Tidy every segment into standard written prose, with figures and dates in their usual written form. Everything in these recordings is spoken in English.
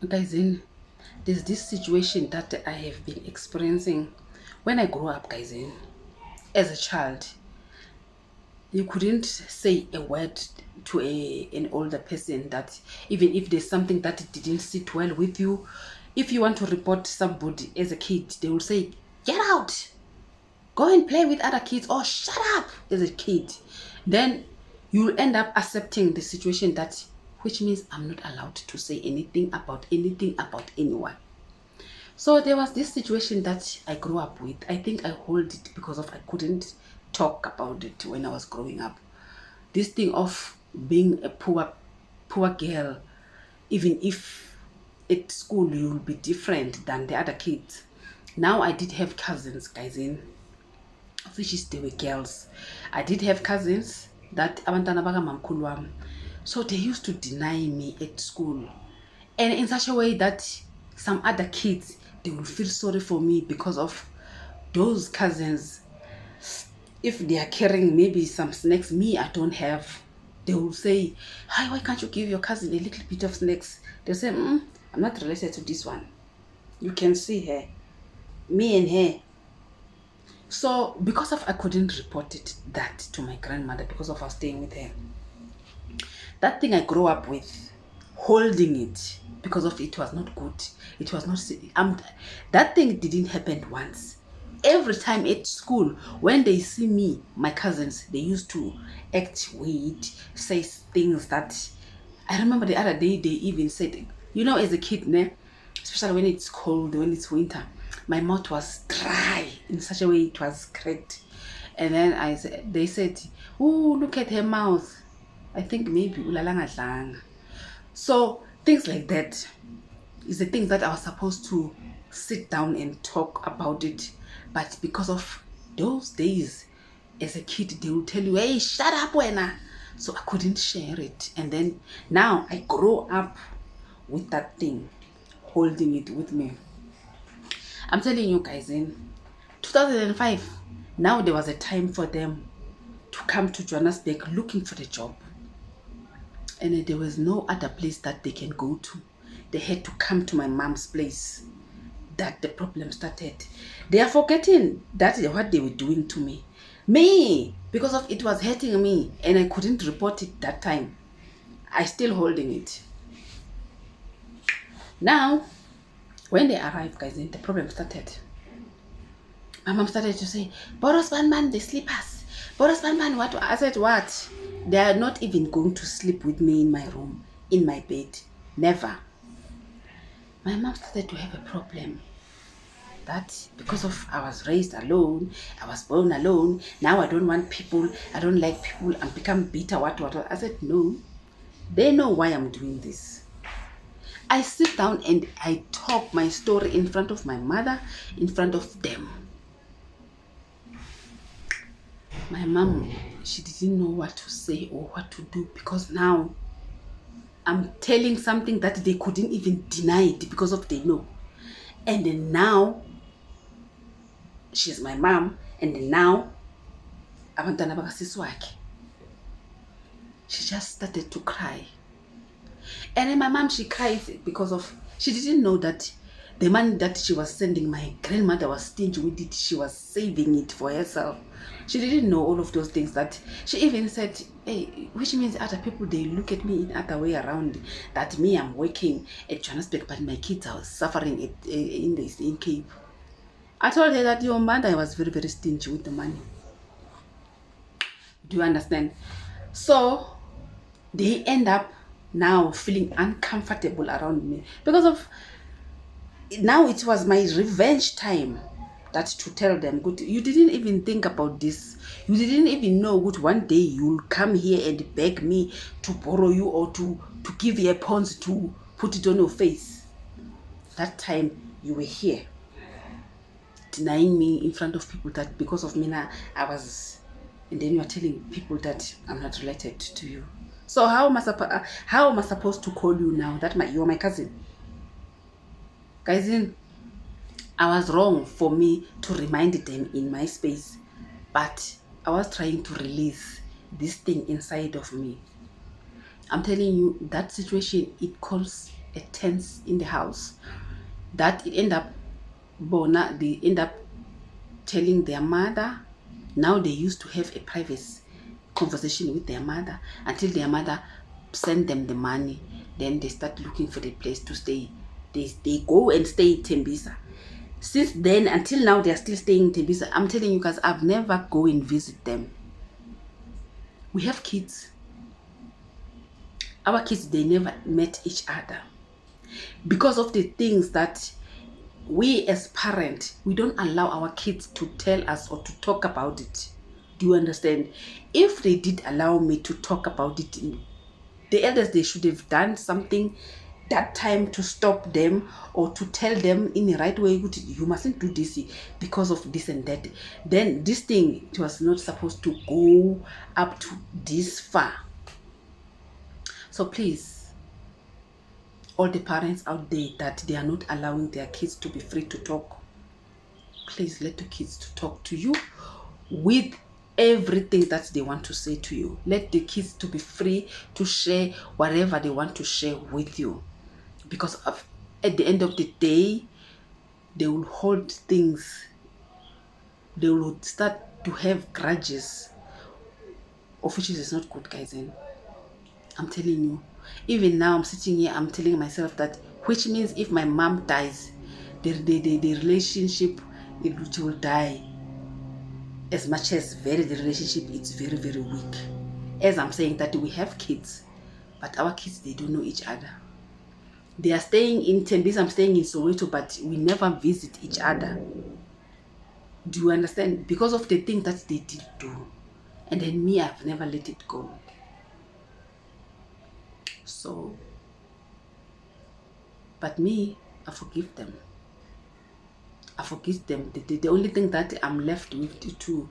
Guys, there's this situation that I have been experiencing when I grew up, guys. As a child, you couldn't say a word to an older person, that even if there's something that didn't sit well with you, if you want to report somebody as a kid, they will say, get out, go and play with other kids, or shut up as a kid. Then you'll end up accepting the situation, that which means I'm not allowed to say anything about anyone. So there was this situation that I grew up with. I think I hold it because of I couldn't talk about it when I was growing up. This thing of being a poor girl, even if at school you'll be different than the other kids. Now I did have cousins, guys, which is they were girls. I did have cousins that abantwana bakamamkhulu wami. So they used to deny me at school, and in such a way that some other kids, they will feel sorry for me because of those cousins. If they are carrying maybe some snacks me I don't have, they will say, hi, why can't you give your cousin a little bit of snacks? They'll say, I'm not related to this one, you can see her, me and her. So because of I couldn't report that to my grandmother because of us staying with her, that thing I grew up with, holding it because of it was not good. It was not that thing didn't happen once. Every time at school, when they see me, my cousins, they used to act weird, say things that I remember the other day they even said, as a kid, especially when it's cold, when it's winter, my mouth was dry in such a way it was cracked. And then they said, oh, look at her mouth. I think maybe ulalangadlanga. So things like that is the things that I was supposed to sit down and talk about it. But because of those days, as a kid, they will tell you, hey, shut up, Wena. So I couldn't share it. And then now I grow up with that thing, holding it with me. I'm telling you guys, in 2005, now there was a time for them to come to Johannesburg looking for the job. And there was no other place that they can go to. They had to come to my mom's place. That the problem started. They are forgetting that what they were doing to me. Me, because of it was hurting me and I couldn't report it that time. I still holding it. Now, when they arrived, guys, the problem started. My mom started to say, Boros man, the slippers. Boros man, what? I said, what? They are not even going to sleep with me in my room, in my bed. Never. My mom started to have a problem. That because of I was raised alone, I was born alone, now I don't want people, I don't like people, and become bitter, what. I said, no. They know why I'm doing this. I sit down and I talk my story in front of my mother, in front of them. My mom, she didn't know what to say or what to do, because now I'm telling something that they couldn't even deny it because of they know. And then now she's my mom, and then now abantwana bakasisi wakhe. She just started to cry. And then my mom, she cries because of she didn't know that the money that she was sending, my grandmother was stingy with it. She was saving it for herself. She didn't know all of those things. That she even said, hey, which means other people, they look at me in other way around, that me, I'm working at Johannesburg, but my kids are suffering in the Cape. I told her that your mother was very, very stingy with the money. Do you understand? So they end up now feeling uncomfortable around me because of now it was my revenge time. That to tell them, good, you didn't even think about this. You didn't even know good one day you'll come here and beg me to borrow you or to give you a pons to put it on your face. That time you were here denying me in front of people that because of me now I was, and then you are telling people that I'm not related to you. So how am I supposed to call you now that you're my cousin? Guys, I was wrong for me to remind them in my space, but I was trying to release this thing inside of me. I'm telling you, that situation, it calls a tense in the house that it they end up telling their mother. Now they used to have a private conversation with their mother until their mother send them the money. Then they start looking for the place to stay. They go and stay in Tembisa. Since then until now, they are still staying in Tembisa. I'm telling you guys, I've never go and visit them. We have kids. Our kids, they never met each other because of the things that we as parents, we don't allow our kids to tell us or to talk about it. Do you understand? If they did allow me to talk about it, the elders, they should have done something that time to stop them or to tell them in the right way, you mustn't do this because of this and that. Then this thing, it was not supposed to go up to this far. So please, all the parents out there that they are not allowing their kids to be free to talk, please let the kids to talk to you with everything that they want to say to you. Let the kids to be free to share whatever they want to share with you, because at the end of the day, they will hold things, they will start to have grudges, of which is not good, guys. And I'm telling you, even now I'm sitting here, I'm telling myself that, which means if my mom dies, the relationship, it will die. As much as the relationship, it's very, very weak. As I'm saying that, we have kids, but our kids, they don't know each other. They are staying in Tembisa, I'm staying in Soweto, but we never visit each other. Do you understand? Because of the things that they did do. And then me, I've never let it go. So, but me, I forgive them. I forgive them. The only thing that I'm left with to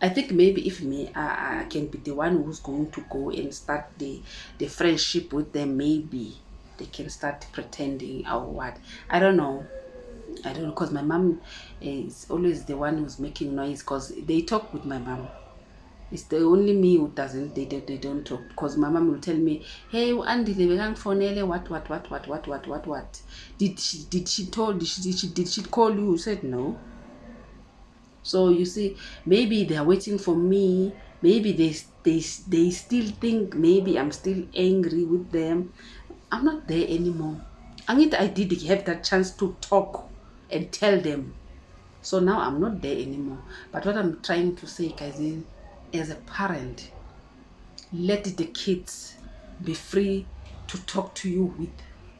I think maybe if me, I can be the one who's going to go and start the friendship with them, maybe they can start pretending or what. I don't know, because my mom is always the one who's making noise, because they talk with my mom. It's the only me who doesn't. They don't talk, because my mom will tell me, hey Andy, they began for Nelly, what did she call you? You said no. So you see, maybe they are waiting for me. Maybe they still think maybe I'm still angry with them. I'm not there anymore. I mean, I did have that chance to talk and tell them. So now I'm not there anymore. But what I'm trying to say, guys, is as a parent, let the kids be free to talk to you with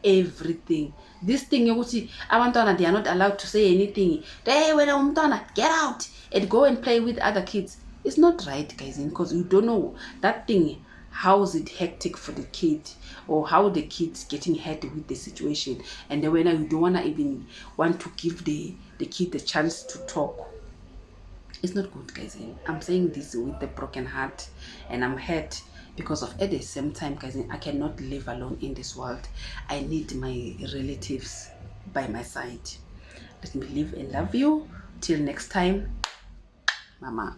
everything. This thing, abantwana, they are not allowed to say anything. Hey, when umntwana, get out and go and play with other kids. It's not right, guys, because you don't know that thing, how is it hectic for the kid, or how the kid's getting hurt with the situation. And then when you don't want to even want to give the kid the chance to talk. It's not good, guys. I'm saying this with a broken heart, and I'm hurt because of, at the same time, guys, I cannot live alone in this world. I need my relatives by my side. Let me live and love you. Till next time, Mama.